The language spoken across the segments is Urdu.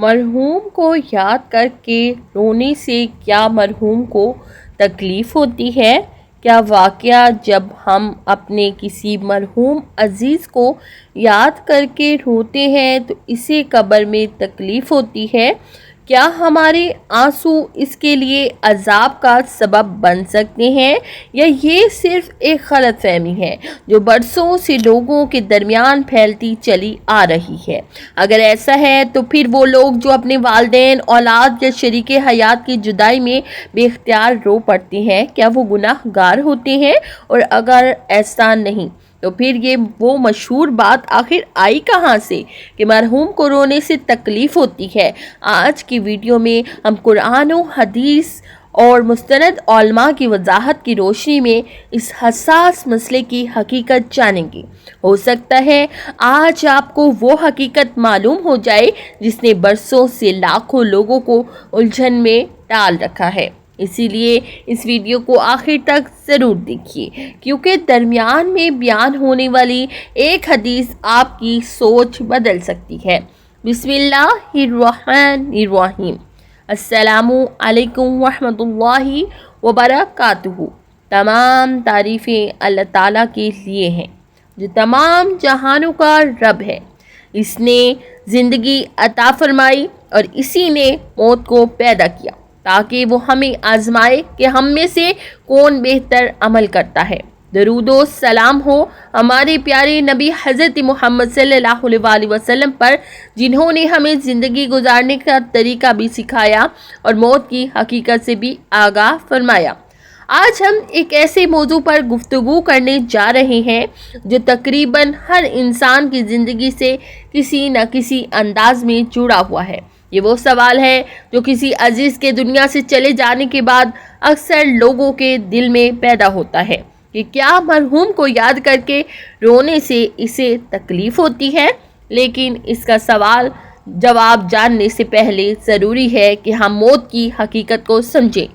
مرحوم کو یاد کر کے رونے سے کیا مرحوم کو تکلیف ہوتی ہے؟ کیا واقعہ جب ہم اپنے کسی مرحوم عزیز کو یاد کر کے روتے ہیں تو اسے قبر میں تکلیف ہوتی ہے؟ کیا ہمارے آنسو اس کے لیے عذاب کا سبب بن سکتے ہیں، یا یہ صرف ایک غلط فہمی ہے جو برسوں سے لوگوں کے درمیان پھیلتی چلی آ رہی ہے؟ اگر ایسا ہے تو پھر وہ لوگ جو اپنے والدین، اولاد یا شریک حیات کی جدائی میں بے اختیار رو پڑتے ہیں، کیا وہ گناہ گار ہوتے ہیں؟ اور اگر ایسا نہیں تو پھر یہ وہ مشہور بات آخر آئی کہاں سے کہ مرحوم کو رونے سے تکلیف ہوتی ہے؟ آج کی ویڈیو میں ہم قرآن و حدیث اور مستند علماء کی وضاحت کی روشنی میں اس حساس مسئلے کی حقیقت جانیں گے۔ ہو سکتا ہے آج آپ کو وہ حقیقت معلوم ہو جائے جس نے برسوں سے لاکھوں لوگوں کو الجھن میں ڈال رکھا ہے۔ اسی لیے اس ویڈیو کو آخر تک ضرور دیکھیے، کیونکہ درمیان میں بیان ہونے والی ایک حدیث آپ کی سوچ بدل سکتی ہے۔ بسم اللہ الرحمن الرحیم۔ السلام علیکم ورحمۃ اللہ وبرکاتہ۔ تمام تعریفیں اللہ تعالیٰ کے لیے ہیں جو تمام جہانوں کا رب ہے۔ اس نے زندگی عطا فرمائی اور اسی نے موت کو پیدا کیا تاکہ وہ ہمیں آزمائے کہ ہم میں سے کون بہتر عمل کرتا ہے۔ درود و سلام ہو ہمارے پیارے نبی حضرت محمد صلی اللہ علیہ وسلم پر، جنہوں نے ہمیں زندگی گزارنے کا طریقہ بھی سکھایا اور موت کی حقیقت سے بھی آگاہ فرمایا۔ آج ہم ایک ایسے موضوع پر گفتگو کرنے جا رہے ہیں جو تقریباً ہر انسان کی زندگی سے کسی نہ کسی انداز میں جڑا ہوا ہے۔ یہ وہ سوال ہے جو کسی عزیز کے دنیا سے چلے جانے کے بعد اکثر لوگوں کے دل میں پیدا ہوتا ہے کہ کیا مرحوم کو یاد کر کے رونے سے اسے تکلیف ہوتی ہے؟ لیکن اس کا سوال جواب جاننے سے پہلے ضروری ہے کہ ہم موت کی حقیقت کو سمجھیں،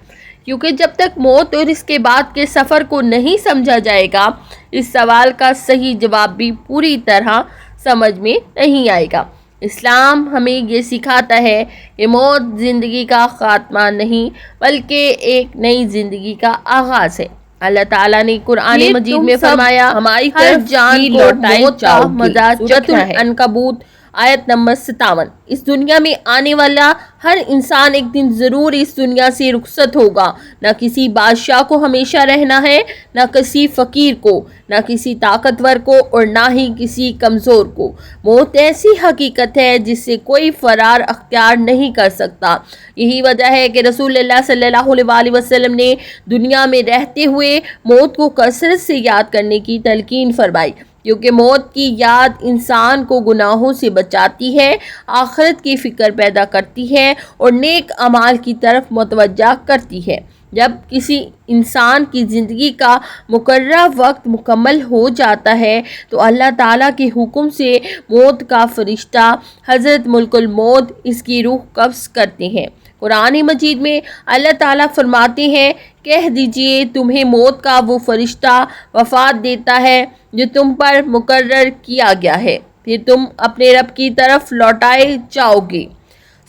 کیونکہ جب تک موت اور اس کے بعد کے سفر کو نہیں سمجھا جائے گا، اس سوال کا صحیح جواب بھی پوری طرح سمجھ میں نہیں آئے گا۔ اسلام ہمیں یہ سکھاتا ہے کہ موت زندگی کا خاتمہ نہیں بلکہ ایک نئی زندگی کا آغاز ہے۔ اللہ تعالیٰ نے قرآن مجید میں فرمایا، ہماری ہر جان کو موت کا مزہ چکھنا ہے۔ عنکبوت آیت نمبر 57۔ اس دنیا میں آنے والا ہر انسان ایک دن ضرور اس دنیا سے رخصت ہوگا۔ نہ کسی بادشاہ کو ہمیشہ رہنا ہے، نہ کسی فقیر کو، نہ کسی طاقتور کو، اور نہ ہی کسی کمزور کو۔ موت ایسی حقیقت ہے جس سے کوئی فرار اختیار نہیں کر سکتا۔ یہی وجہ ہے کہ رسول اللہ صلی اللہ علیہ وسلم نے دنیا میں رہتے ہوئے موت کو کثرت سے یاد کرنے کی تلقین فرمائی، کیونکہ موت کی یاد انسان کو گناہوں سے بچاتی ہے، آخرت کی فکر پیدا کرتی ہے اور نیک اعمال کی طرف متوجہ کرتی ہے۔ جب کسی انسان کی زندگی کا مقررہ وقت مکمل ہو جاتا ہے تو اللہ تعالیٰ کے حکم سے موت کا فرشتہ حضرت ملک الموت اس کی روح قبض کرتے ہیں۔ قرآن مجید میں اللہ تعالیٰ فرماتے ہیں، کہہ دیجئے تمہیں موت کا وہ فرشتہ وفات دیتا ہے جو تم پر مقرر کیا گیا ہے، پھر تم اپنے رب کی طرف لوٹائے جاؤ گے۔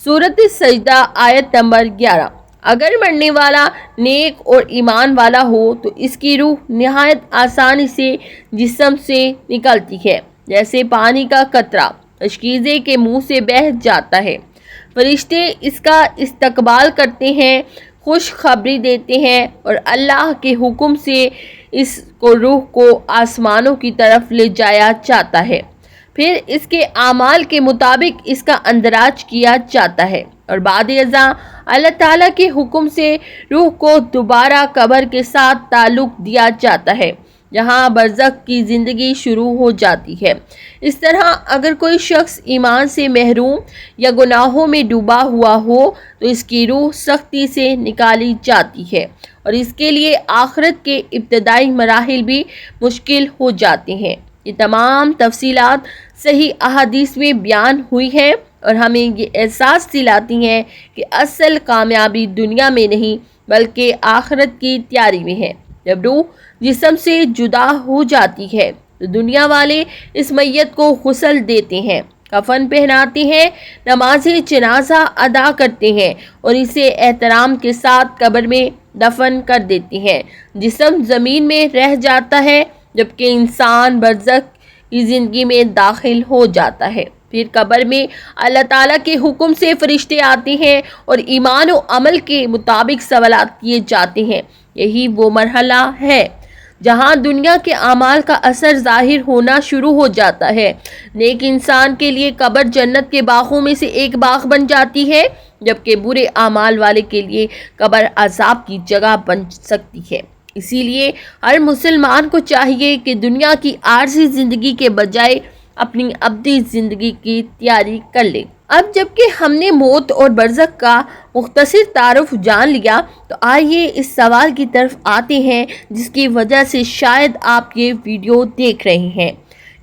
سورۃ سجدہ آیت نمبر 11۔ اگر مرنے والا نیک اور ایمان والا ہو تو اس کی روح نہایت آسانی سے جسم سے نکلتی ہے، جیسے پانی کا قطرہ اشکیزے کے منہ سے بہہ جاتا ہے۔ فرشتے اس کا استقبال کرتے ہیں، خوشخبری دیتے ہیں اور اللہ کے حکم سے اس کو روح کو آسمانوں کی طرف لے جایا جاتا ہے، پھر اس کے اعمال کے مطابق اس کا اندراج کیا جاتا ہے، اور بعد ازاں اللہ تعالیٰ کے حکم سے روح کو دوبارہ قبر کے ساتھ تعلق دیا جاتا ہے، جہاں برزخ کی زندگی شروع ہو جاتی ہے۔ اس طرح اگر کوئی شخص ایمان سے محروم یا گناہوں میں ڈوبا ہوا ہو تو اس کی روح سختی سے نکالی جاتی ہے، اور اس کے لیے آخرت کے ابتدائی مراحل بھی مشکل ہو جاتے ہیں۔ یہ تمام تفصیلات صحیح احادیث میں بیان ہوئی ہیں اور ہمیں یہ احساس دلاتی ہیں کہ اصل کامیابی دنیا میں نہیں بلکہ آخرت کی تیاری میں ہے۔ جب روح جسم سے جدا ہو جاتی ہے تو دنیا والے اس میت کو غسل دیتے ہیں کفن پہناتے ہیں، نماز جنازہ ادا کرتے ہیں اور اسے احترام کے ساتھ قبر میں دفن کر دیتے ہیں۔ جسم زمین میں رہ جاتا ہے جبکہ انسان برزخ کی زندگی میں داخل ہو جاتا ہے۔ پھر قبر میں اللہ تعالیٰ کے حکم سے فرشتے آتے ہیں اور ایمان و عمل کے مطابق سوالات کیے جاتے ہیں۔ یہی وہ مرحلہ ہے جہاں دنیا کے اعمال کا اثر ظاہر ہونا شروع ہو جاتا ہے۔ نیک انسان کے لیے قبر جنت کے باغوں میں سے ایک باغ بن جاتی ہے، جبکہ برے اعمال والے کے لیے قبر عذاب کی جگہ بن سکتی ہے۔ اسی لیے ہر مسلمان کو چاہیے کہ دنیا کی عارضی زندگی کے بجائے اپنی ابدی زندگی کی تیاری کر لے۔ اب جبکہ ہم نے موت اور برزخ کا مختصر تعارف جان لیا تو آئیے اس سوال کی طرف آتے ہیں جس کی وجہ سے شاید آپ یہ ویڈیو دیکھ رہے ہیں۔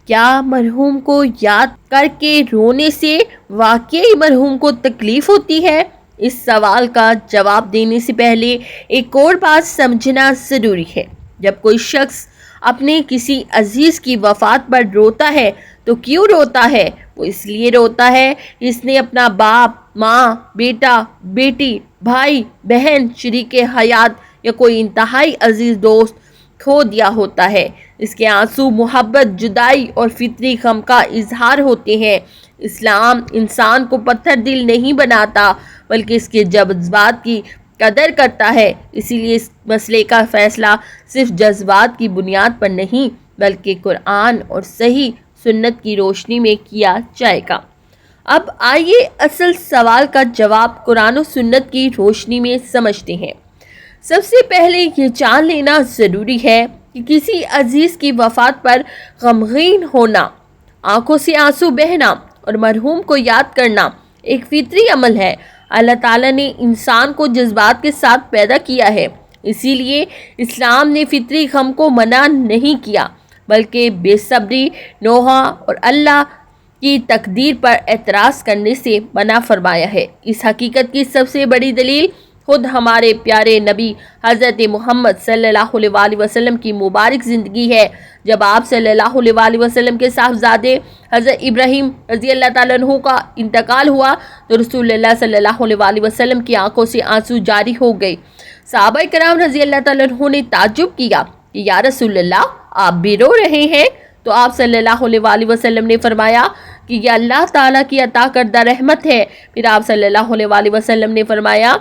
کیا مرحوم کو یاد کر کے رونے سے واقعی مرحوم کو تکلیف ہوتی ہے؟ اس سوال کا جواب دینے سے پہلے ایک اور بات سمجھنا ضروری ہے۔ جب کوئی شخص اپنے کسی عزیز کی وفات پر روتا ہے تو کیوں روتا ہے؟ وہ اس لیے روتا ہے کہ اس نے اپنا باپ، ماں، بیٹا، بیٹی، بھائی، بہن، شریک حیات یا کوئی انتہائی عزیز دوست کھو دیا ہوتا ہے۔ اس کے آنسو محبت، جدائی اور فطری غم کا اظہار ہوتے ہیں۔ اسلام انسان کو پتھر دل نہیں بناتا بلکہ اس کے جذبات کی قدر کرتا ہے۔ اسی لیے اس مسئلے کا فیصلہ صرف جذبات کی بنیاد پر نہیں بلکہ قرآن اور صحیح سنت کی روشنی میں کیا جائے گا۔ اب آئیے اصل سوال کا جواب قرآن و سنت کی روشنی میں سمجھتے ہیں۔ سب سے پہلے یہ جان لینا ضروری ہے کہ کسی عزیز کی وفات پر غمگین ہونا، آنکھوں سے آنسو بہنا اور مرحوم کو یاد کرنا ایک فطری عمل ہے۔ اللہ تعالیٰ نے انسان کو جذبات کے ساتھ پیدا کیا ہے، اسی لیے اسلام نے فطری غم کو منع نہیں کیا بلکہ بے صبری، نوحہ اور اللہ کی تقدیر پر اعتراض کرنے سے منع فرمایا ہے۔ اس حقیقت کی سب سے بڑی دلیل خود ہمارے پیارے نبی حضرت محمد صلی اللہ علیہ وآلہ وسلم کی مبارک زندگی ہے۔ جب آپ صلی اللہ علیہ وآلہ وسلم کے صاحبزادے حضرت ابراہیم رضی اللہ تعالیٰ عنہ کا انتقال ہوا تو رسول اللہ صلی اللہ علیہ وآلہ وسلم کی آنکھوں سے آنسو جاری ہو گئے۔ صحابہ کرام رضی اللہ تعالیٰ عنہ نے تعجب کیا کہ یا رسول اللہ، آپ بھی رو رہے ہیں؟ تو آپ صلی اللہ علیہ وآلہ وسلم نے فرمایا کہ یہ اللہ تعالیٰ کی عطا کردہ رحمت ہے۔ پھر آپ صلی اللہ علیہ وآلہ وسلم نے فرمایا،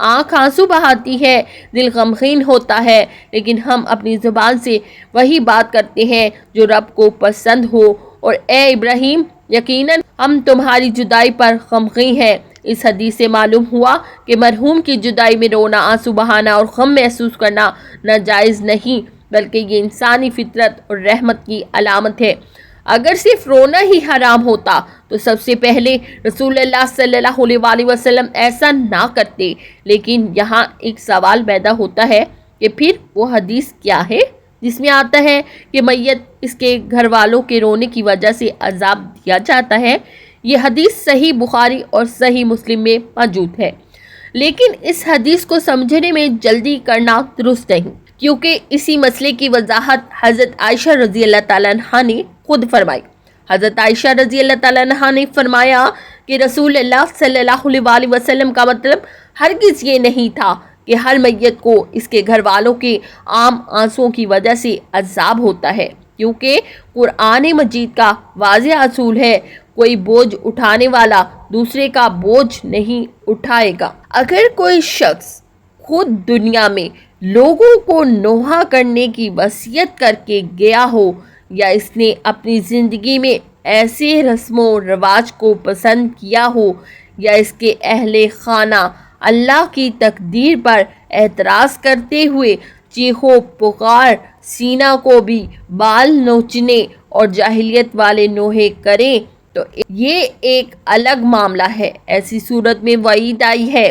آنکھ آنسو بہاتی ہے، دل غمگین ہوتا ہے، لیکن ہم اپنی زبان سے وہی بات کرتے ہیں جو رب کو پسند ہو، اور اے ابراہیم، یقیناً ہم تمہاری جدائی پر غمگین ہیں۔ اس حدیث سے معلوم ہوا کہ مرحوم کی جدائی میں رونا، آنسو بہانا اور غم محسوس کرنا ناجائز نہیں بلکہ یہ انسانی فطرت اور رحمت کی علامت ہے۔ اگر صرف رونا ہی حرام ہوتا تو سب سے پہلے رسول اللہ صلی اللہ علیہ وآلہ وسلم ایسا نہ کرتے، لیکن یہاں ایک سوال پیدا ہوتا ہے کہ پھر وہ حدیث کیا ہے جس میں آتا ہے کہ میت اس کے گھر والوں کے رونے کی وجہ سے عذاب دیا جاتا ہے؟ یہ حدیث صحیح بخاری اور صحیح مسلم میں موجود ہے، لیکن اس حدیث کو سمجھنے میں جلدی کرنا درست نہیں، کیونکہ اسی مسئلے کی وضاحت حضرت عائشہ رضی اللہ تعالیٰ عنہ نے خود فرمائی۔ حضرت عائشہ رضی اللہ تعالیٰ عنہ نے فرمایا کہ رسول اللہ صلی اللہ علیہ وآلہ وسلم کا مطلب ہرگز یہ نہیں تھا کہ ہر میت کو اس کے گھر والوں کے عام آنسوؤں کی وجہ سے عذاب ہوتا ہے، کیونکہ قرآن مجید کا واضح اصول ہے، کوئی بوجھ اٹھانے والا دوسرے کا بوجھ نہیں اٹھائے گا۔ اگر کوئی شخص خود دنیا میں لوگوں کو نوحہ کرنے کی وصیت کر کے گیا ہو یا اس نے اپنی زندگی میں ایسے رسم و رواج کو پسند کیا ہو یا اس کے اہل خانہ اللہ کی تقدیر پر اعتراض کرتے ہوئے چیخو پکار، سینہ کو بھی بال نوچنے اور جاہلیت والے نوحے کریں تو یہ ایک الگ معاملہ ہے۔ ایسی صورت میں وعید آئی ہے،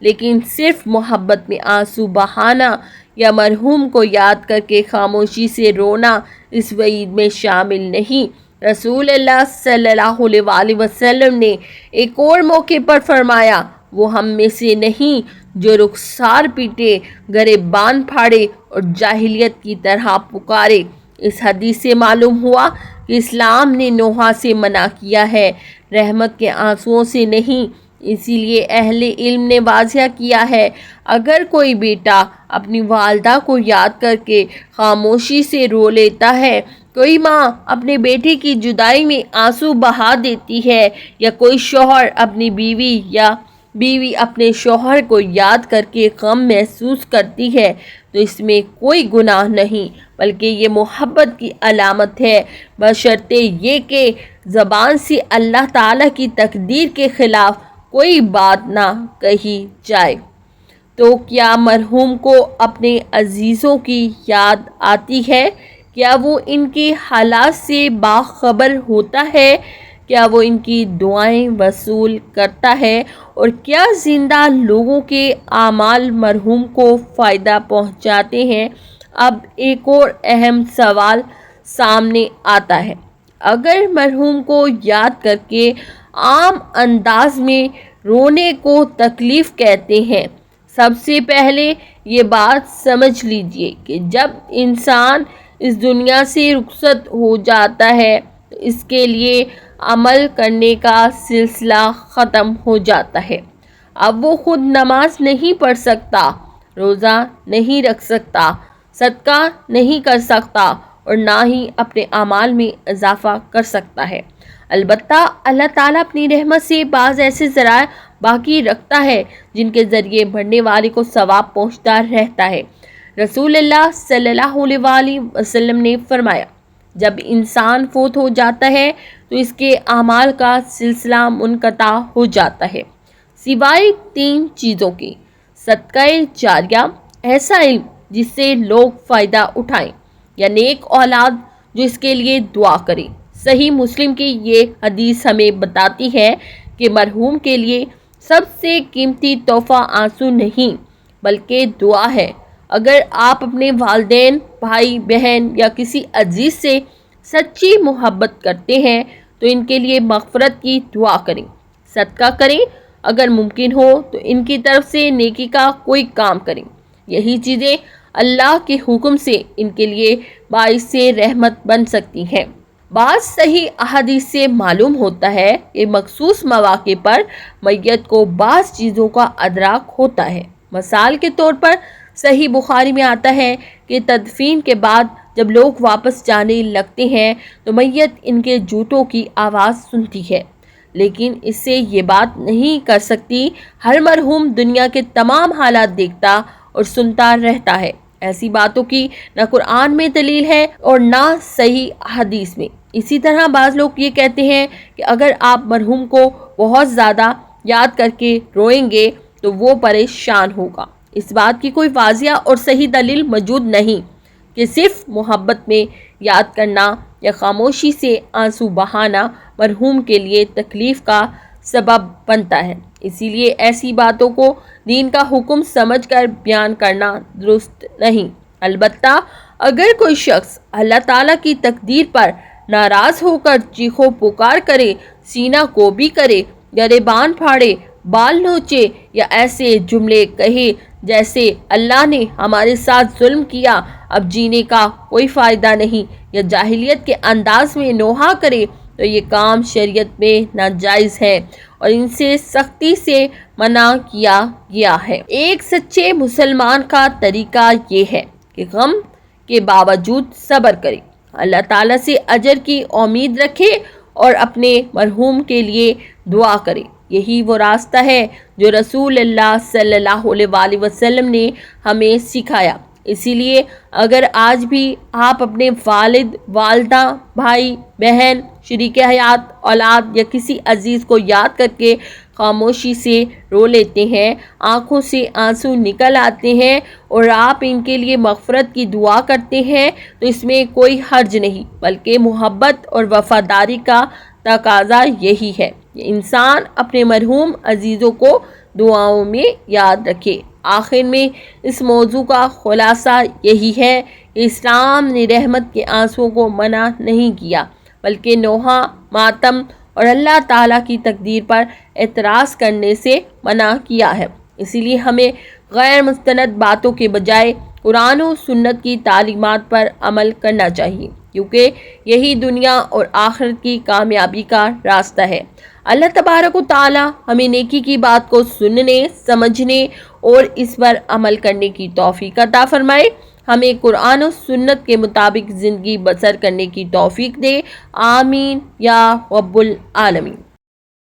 لیکن صرف محبت میں آنسو بہانا یا مرحوم کو یاد کر کے خاموشی سے رونا اس وعید میں شامل نہیں۔ رسول اللہ صلی اللہ علیہ وآلہ وسلم نے ایک اور موقع پر فرمایا، وہ ہم میں سے نہیں جو رخسار پیٹے، گریبان پھاڑے اور جاہلیت کی طرح پکارے۔ اس حدیث سے معلوم ہوا کہ اسلام نے نوحہ سے منع کیا ہے، رحمت کے آنسوؤں سے نہیں۔ اسی لیے اہل علم نے واضح کیا ہے، اگر کوئی بیٹا اپنی والدہ کو یاد کر کے خاموشی سے رو لیتا ہے، کوئی ماں اپنے بیٹے کی جدائی میں آنسو بہا دیتی ہے، یا کوئی شوہر اپنی بیوی یا بیوی اپنے شوہر کو یاد کر کے غم محسوس کرتی ہے، تو اس میں کوئی گناہ نہیں، بلکہ یہ محبت کی علامت ہے، بشرطے یہ کہ زبان سے اللہ تعالیٰ کی تقدیر کے خلاف کوئی بات نہ کہی جائے۔ تو کیا مرحوم کو اپنے عزیزوں کی یاد آتی ہے؟ کیا وہ ان کے حالات سے باخبر ہوتا ہے؟ کیا وہ ان کی دعائیں وصول کرتا ہے؟ اور کیا زندہ لوگوں کے اعمال مرحوم کو فائدہ پہنچاتے ہیں؟ اب ایک اور اہم سوال سامنے آتا ہے، اگر مرحوم کو یاد کر کے عام انداز میں رونے کو تکلیف کہتے ہیں، سب سے پہلے یہ بات سمجھ لیجئے کہ جب انسان اس دنیا سے رخصت ہو جاتا ہے تو اس کے لیے عمل کرنے کا سلسلہ ختم ہو جاتا ہے۔ اب وہ خود نماز نہیں پڑھ سکتا، روزہ نہیں رکھ سکتا، صدقہ نہیں کر سکتا، اور نہ ہی اپنے اعمال میں اضافہ کر سکتا ہے۔ البتہ اللہ تعالیٰ اپنی رحمت سے بعض ایسے ذرائع باقی رکھتا ہے جن کے ذریعے مرنے والے کو ثواب پہنچتا رہتا ہے۔ رسول اللہ صلی اللہ علیہ وآلہ وسلم نے فرمایا، جب انسان فوت ہو جاتا ہے تو اس کے اعمال کا سلسلہ منقطع ہو جاتا ہے، سوائے 3 چیزوں کے: صدقہ جاریہ، ایسا علم جس سے لوگ فائدہ اٹھائیں، یا نیک اولاد جو اس کے لیے دعا کرے۔ صحیح مسلم کی یہ حدیث ہمیں بتاتی ہے کہ مرحوم کے لیے سب سے قیمتی تحفہ آنسو نہیں بلکہ دعا ہے۔ اگر آپ اپنے والدین، بھائی بہن یا کسی عزیز سے سچی محبت کرتے ہیں تو ان کے لیے مغفرت کی دعا کریں، صدقہ کریں، اگر ممکن ہو تو ان کی طرف سے نیکی کا کوئی کام کریں۔ یہی چیزیں اللہ کے حکم سے ان کے لیے باعث رحمت بن سکتی ہیں۔ بعض صحیح احادیث سے معلوم ہوتا ہے کہ مخصوص مواقع پر میت کو بعض چیزوں کا ادراک ہوتا ہے۔ مثال کے طور پر صحیح بخاری میں آتا ہے کہ تدفین کے بعد جب لوگ واپس جانے لگتے ہیں تو میت ان کے جوتوں کی آواز سنتی ہے، لیکن اس سے یہ بات نہیں کر سکتی۔ ہر مرحوم دنیا کے تمام حالات دیکھتا اور سنتا رہتا ہے۔ ایسی باتوں کی نہ قرآن میں دلیل ہے اور نہ صحیح حدیث میں۔ اسی طرح بعض لوگ یہ کہتے ہیں کہ اگر آپ مرحوم کو بہت زیادہ یاد کر کے روئیں گے تو وہ پریشان ہوگا۔ اس بات کی کوئی واضح اور صحیح دلیل موجود نہیں کہ صرف محبت میں یاد کرنا یا خاموشی سے آنسو بہانا مرحوم کے لیے تکلیف کا سبب بنتا ہے۔ اسی لیے ایسی باتوں کو دین کا حکم سمجھ کر بیان کرنا درست نہیں۔ البتہ اگر کوئی شخص اللہ تعالیٰ کی تقدیر پر ناراض ہو کر چیخو پکار کرے، سینہ کوبی کرے، گریبان پھاڑے، بال نوچے یا ایسے جملے کہے جیسے اللہ نے ہمارے ساتھ ظلم کیا، اب جینے کا کوئی فائدہ نہیں، یا جاہلیت کے انداز میں نوحہ کرے تو یہ کام شریعت میں ناجائز ہے اور ان سے سختی سے منع کیا گیا ہے۔ ایک سچے مسلمان کا طریقہ یہ ہے کہ غم کے باوجود صبر کرے، اللہ تعالیٰ سے اجر کی امید رکھے اور اپنے مرحوم کے لیے دعا کرے۔ یہی وہ راستہ ہے جو رسول اللہ صلی اللہ علیہ وآلہ وسلم نے ہمیں سکھایا۔ اسی لیے اگر آج بھی آپ اپنے والد، والدہ، بھائی، بہن، شریک حیات، اولاد یا کسی عزیز کو یاد کر کے خاموشی سے رو لیتے ہیں، آنکھوں سے آنسو نکل آتے ہیں اور آپ ان کے لیے مغفرت کی دعا کرتے ہیں تو اس میں کوئی حرج نہیں، بلکہ محبت اور وفاداری کا تقاضا یہی ہے کہ انسان اپنے مرحوم عزیزوں کو دعاؤں میں یاد رکھے۔ آخر میں اس موضوع کا خلاصہ یہی ہے کہ اسلام نے رحمت کے آنسوؤں کو منع نہیں کیا، بلکہ نوحہ، ماتم اور اللہ تعالیٰ کی تقدیر پر اعتراض کرنے سے منع کیا ہے۔ اسی لیے ہمیں غیر مستند باتوں کے بجائے قرآن و سنت کی تعلیمات پر عمل کرنا چاہیے، کیونکہ یہی دنیا اور آخرت کی کامیابی کا راستہ ہے۔ اللہ تبارک و تعالی ہمیں نیکی کی بات کو سننے، سمجھنے اور اس پر عمل کرنے کی توفیق عطا فرمائے، ہمیں قرآن و سنت کے مطابق زندگی بسر کرنے کی توفیق دے، آمین یا رب العالمین۔